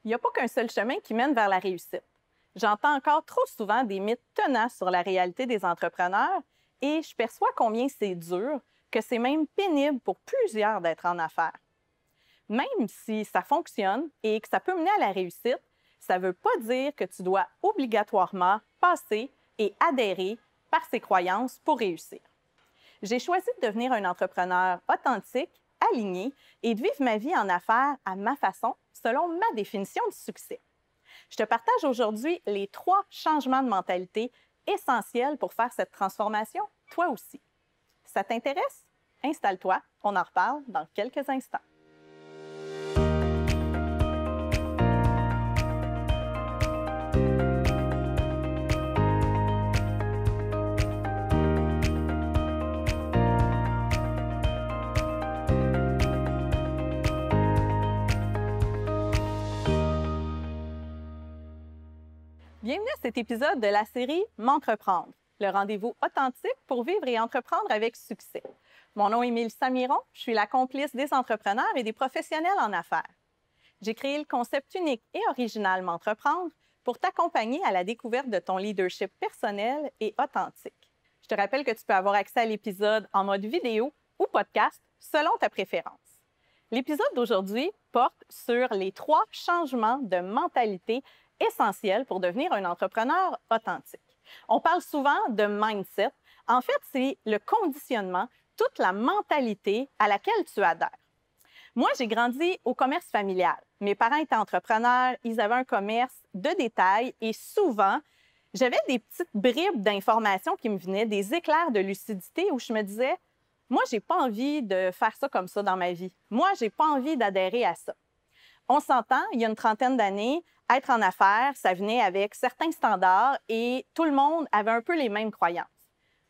Il n'y a pas qu'un seul chemin qui mène vers la réussite. J'entends encore trop souvent des mythes tenaces sur la réalité des entrepreneurs et je perçois combien c'est dur, que c'est même pénible pour plusieurs d'être en affaires. Même si ça fonctionne et que ça peut mener à la réussite, ça ne veut pas dire que tu dois obligatoirement passer et adhérer par ces croyances pour réussir. J'ai choisi de devenir un entrepreneur authentique, aligné et de vivre ma vie en affaires à ma façon, selon ma définition du succès. Je te partage aujourd'hui les 3 changements de mentalité essentiels pour faire cette transformation, toi aussi. Ça t'intéresse? Installe-toi, on en reparle dans quelques instants. Bienvenue à cet épisode de la série M'entreprendre, le rendez-vous authentique pour vivre et entreprendre avec succès. Mon nom est Mélissa Miron, je suis la complice des entrepreneurs et des professionnels en affaires. J'ai créé le concept unique et original M'entreprendre pour t'accompagner à la découverte de ton leadership personnel et authentique. Je te rappelle que tu peux avoir accès à l'épisode en mode vidéo ou podcast selon ta préférence. L'épisode d'aujourd'hui porte sur les 3 changements de mentalité essentiels pour devenir un entrepreneur authentique. On parle souvent de mindset. En fait, c'est le conditionnement, toute la mentalité à laquelle tu adhères. Moi, j'ai grandi au commerce familial. Mes parents étaient entrepreneurs, ils avaient un commerce de détail et souvent, j'avais des petites bribes d'informations qui me venaient, des éclairs de lucidité où je me disais, moi, j'ai pas envie de faire ça comme ça dans ma vie. Moi, j'ai pas envie d'adhérer à ça. On s'entend, il y a une trentaine d'années, être en affaires, ça venait avec certains standards et tout le monde avait un peu les mêmes croyances.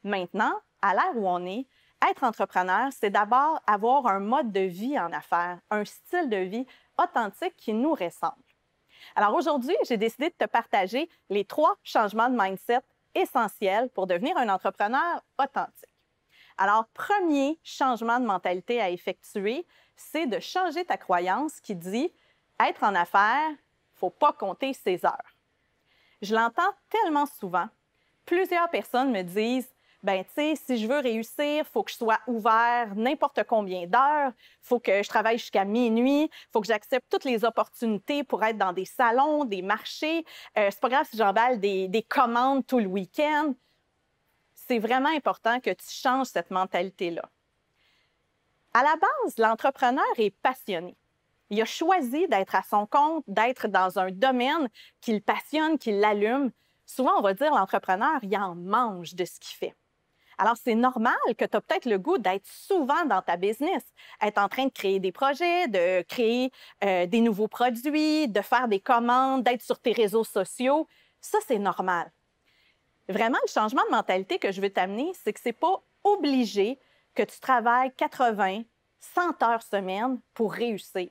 Maintenant, à l'ère où on est, être entrepreneur, c'est d'abord avoir un mode de vie en affaires, un style de vie authentique qui nous ressemble. Alors aujourd'hui, j'ai décidé de te partager les 3 changements de mindset essentiels pour devenir un entrepreneur authentique. Alors, premier changement de mentalité à effectuer, c'est de changer ta croyance qui dit « être en affaires, il ne faut pas compter ses heures ». Je l'entends tellement souvent. Plusieurs personnes me disent « ben tu sais, si je veux réussir, il faut que je sois ouvert n'importe combien d'heures, il faut que je travaille jusqu'à minuit, il faut que j'accepte toutes les opportunités pour être dans des salons, des marchés. C'est pas grave si j'emballe des commandes tout le week-end. » C'est vraiment important que tu changes cette mentalité-là. À la base, l'entrepreneur est passionné. Il a choisi d'être à son compte, d'être dans un domaine qui le passionne, qui l'allume. Souvent, on va dire l'entrepreneur, il en mange de ce qu'il fait. Alors, c'est normal que tu as peut-être le goût d'être souvent dans ta business, être en train de créer des projets, de créer des nouveaux produits, de faire des commandes, d'être sur tes réseaux sociaux. Ça, c'est normal. Vraiment, le changement de mentalité que je veux t'amener, c'est que ce n'est pas obligé que tu travailles 80, 100 heures semaine pour réussir.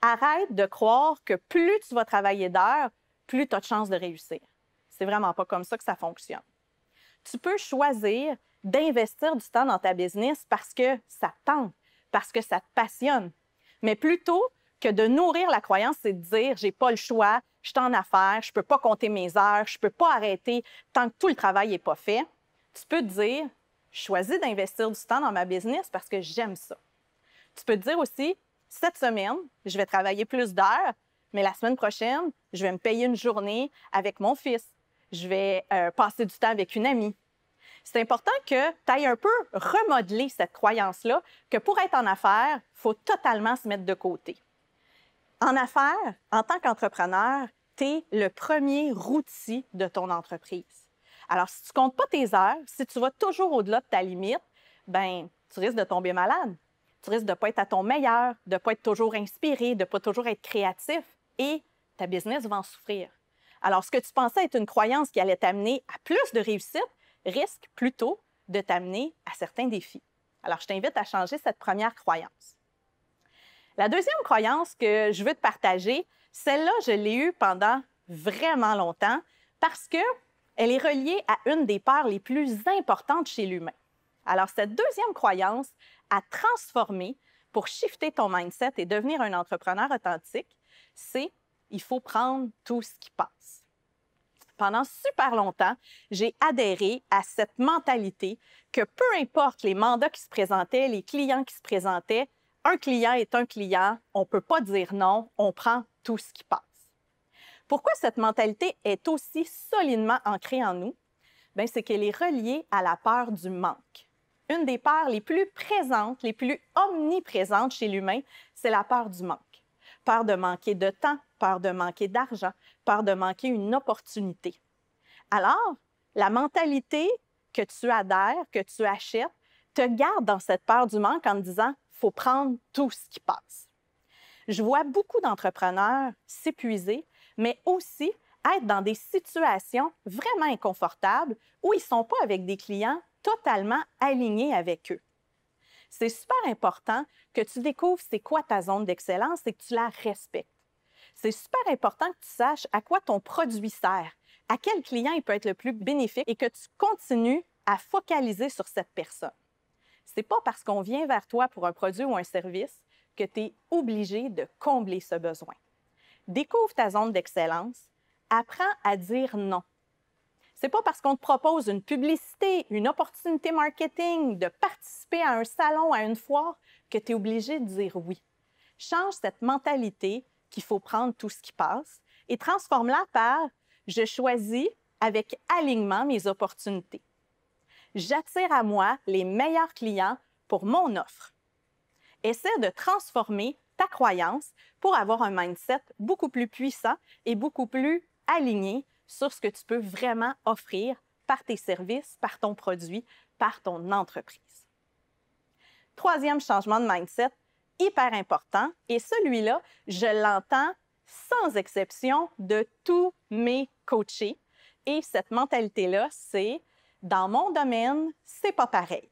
Arrête de croire que plus tu vas travailler d'heures, plus tu as de chances de réussir. C'est vraiment pas comme ça que ça fonctionne. Tu peux choisir d'investir du temps dans ta business parce que ça te tente, parce que ça te passionne. Mais plutôt que de nourrir la croyance, c'est de dire « j'ai pas le choix, je suis en affaires, je peux pas compter mes heures, je peux pas arrêter tant que tout le travail n'est pas fait », tu peux te dire « je choisis d'investir du temps dans ma business parce que j'aime ça ». Tu peux te dire aussi « cette semaine, je vais travailler plus d'heures, mais la semaine prochaine, je vais me payer une journée avec mon fils. Je vais passer du temps avec une amie. » C'est important que tu ailles un peu remodeler cette croyance-là, que pour être en affaires, il faut totalement se mettre de côté. En affaires, en tant qu'entrepreneur, tu es le premier routier de ton entreprise. Alors, si tu ne comptes pas tes heures, si tu vas toujours au-delà de ta limite, ben, tu risques de tomber malade. Tu risques de ne pas être à ton meilleur, de ne pas être toujours inspiré, de ne pas toujours être créatif et ta business va en souffrir. Alors, ce que tu pensais être une croyance qui allait t'amener à plus de réussite risque plutôt de t'amener à certains défis. Alors, je t'invite à changer cette première croyance. La deuxième croyance que je veux te partager, celle-là, je l'ai eue pendant vraiment longtemps parce qu'elle est reliée à une des peurs les plus importantes chez l'humain. Alors, cette deuxième croyance à transformer pour shifter ton mindset et devenir un entrepreneur authentique, c'est il faut prendre tout ce qui passe. Pendant super longtemps, j'ai adhéré à cette mentalité que peu importe les mandats qui se présentaient, les clients qui se présentaient, un client est un client, on ne peut pas dire non, on prend tout ce qui passe. Pourquoi cette mentalité est aussi solidement ancrée en nous? Bien, c'est qu'elle est reliée à la peur du manque. Une des peurs les plus présentes, les plus omniprésentes chez l'humain, c'est la peur du manque. Peur de manquer de temps, peur de manquer d'argent, peur de manquer une opportunité. Alors, la mentalité que tu adhères, que tu achètes, te garde dans cette peur du manque en te disant « il faut prendre tout ce qui passe ». Je vois beaucoup d'entrepreneurs s'épuiser, mais aussi être dans des situations vraiment inconfortables où ils ne sont pas avec des clients totalement alignés avec eux. C'est super important que tu découvres c'est quoi ta zone d'excellence et que tu la respectes. C'est super important que tu saches à quoi ton produit sert, à quel client il peut être le plus bénéfique et que tu continues à focaliser sur cette personne. Ce n'est pas parce qu'on vient vers toi pour un produit ou un service que tu es obligé de combler ce besoin. Découvre ta zone d'excellence, apprends à dire non. C'est pas parce qu'on te propose une publicité, une opportunité marketing, de participer à un salon, à une foire, que tu es obligé de dire oui. Change cette mentalité qu'il faut prendre tout ce qui passe et transforme-la par « je choisis avec alignement mes opportunités. J'attire à moi les meilleurs clients pour mon offre. » Essaie de transformer ta croyance pour avoir un mindset beaucoup plus puissant et beaucoup plus aligné sur ce que tu peux vraiment offrir par tes services, par ton produit, par ton entreprise. Troisième changement de mindset, hyper important, et celui-là, je l'entends sans exception de tous mes coachés. Et cette mentalité-là, c'est « dans mon domaine, c'est pas pareil ».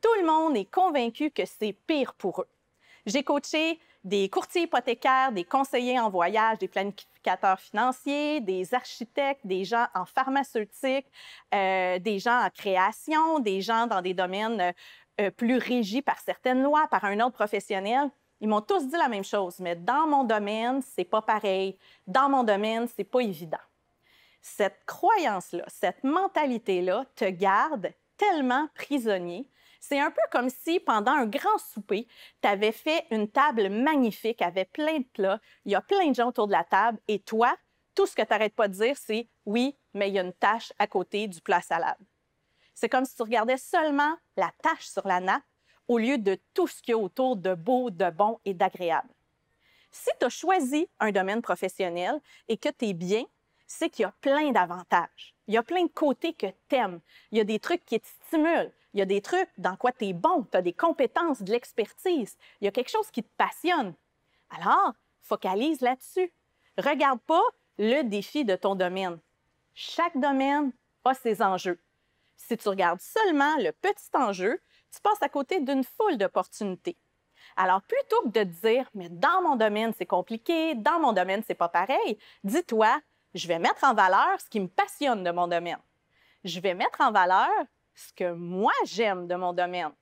Tout le monde est convaincu que c'est pire pour eux. J'ai coaché des courtiers hypothécaires, des conseillers en voyage, des planificateurs financiers, des architectes, des gens en pharmaceutique, des gens en création, des gens dans des domaines plus régis par certaines lois, par un ordre professionnel. Ils m'ont tous dit la même chose, mais dans mon domaine, c'est pas pareil. Dans mon domaine, c'est pas évident. Cette croyance-là, cette mentalité-là te garde tellement prisonnier. C'est un peu comme si, pendant un grand souper, tu avais fait une table magnifique avec plein de plats, il y a plein de gens autour de la table, et toi, tout ce que tu n'arrêtes pas de dire, c'est « oui, mais il y a une tache à côté du plat salade ». C'est comme si tu regardais seulement la tache sur la nappe au lieu de tout ce qu'il y a autour de beau, de bon et d'agréable. Si tu as choisi un domaine professionnel et que tu es bien, c'est qu'il y a plein d'avantages. Il y a plein de côtés que tu aimes. Il y a des trucs qui te stimulent. Il y a des trucs dans quoi tu es bon. Tu as des compétences, de l'expertise. Il y a quelque chose qui te passionne. Alors, focalise là-dessus. Regarde pas le défi de ton domaine. Chaque domaine a ses enjeux. Si tu regardes seulement le petit enjeu, tu passes à côté d'une foule d'opportunités. Alors, plutôt que de te dire « mais dans mon domaine, c'est compliqué, dans mon domaine, c'est pas pareil », dis-toi « je vais mettre en valeur ce qui me passionne de mon domaine. Je vais mettre en valeur ce que moi, j'aime de mon domaine.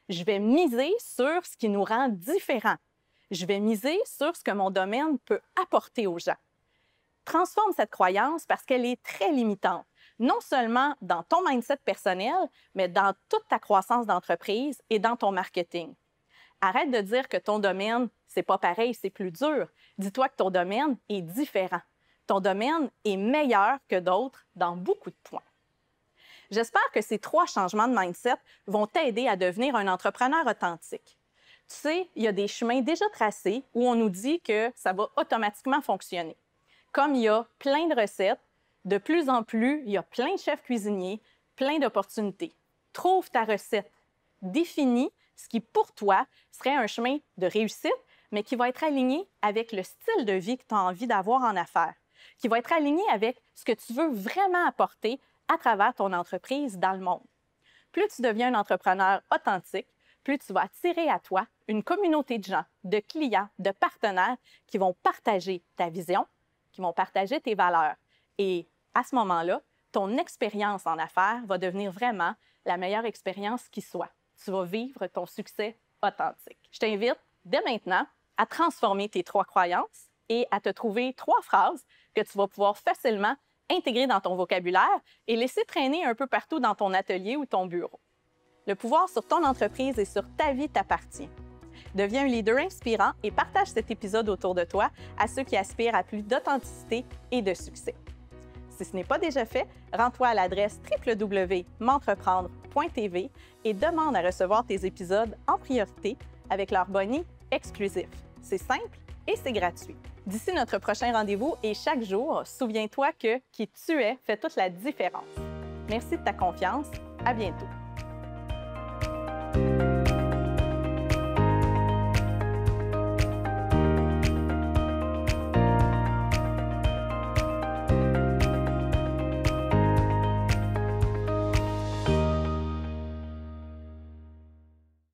Je vais miser sur ce qui nous rend différents. Je vais miser sur ce que mon domaine peut apporter aux gens. » Transforme cette croyance parce qu'elle est très limitante, non seulement dans ton mindset personnel, mais dans toute ta croissance d'entreprise et dans ton marketing. Arrête de dire que ton domaine, c'est pas pareil, c'est plus dur. Dis-toi que ton domaine est différent. Ton domaine est meilleur que d'autres dans beaucoup de points. J'espère que ces 3 changements de mindset vont t'aider à devenir un entrepreneur authentique. Tu sais, il y a des chemins déjà tracés où on nous dit que ça va automatiquement fonctionner. Comme il y a plein de recettes, de plus en plus, il y a plein de chefs cuisiniers, plein d'opportunités. Trouve ta recette. Définis ce qui, pour toi, serait un chemin de réussite, mais qui va être aligné avec le style de vie que tu as envie d'avoir en affaires, qui va être aligné avec ce que tu veux vraiment apporter à travers ton entreprise dans le monde. Plus tu deviens un entrepreneur authentique, plus tu vas attirer à toi une communauté de gens, de clients, de partenaires qui vont partager ta vision, qui vont partager tes valeurs. Et à ce moment-là, ton expérience en affaires va devenir vraiment la meilleure expérience qui soit. Tu vas vivre ton succès authentique. Je t'invite dès maintenant à transformer tes 3 croyances et à te trouver 3 phrases que tu vas pouvoir facilement intégrer dans ton vocabulaire et laisser traîner un peu partout dans ton atelier ou ton bureau. Le pouvoir sur ton entreprise et sur ta vie t'appartient. Deviens un leader inspirant et partage cet épisode autour de toi à ceux qui aspirent à plus d'authenticité et de succès. Si ce n'est pas déjà fait, rends-toi à l'adresse www.m'entreprendre.tv et demande à recevoir tes épisodes en priorité avec leur boni exclusif. C'est simple et c'est gratuit. D'ici notre prochain rendez-vous et chaque jour, souviens-toi que qui tu es fait toute la différence. Merci de ta confiance. À bientôt.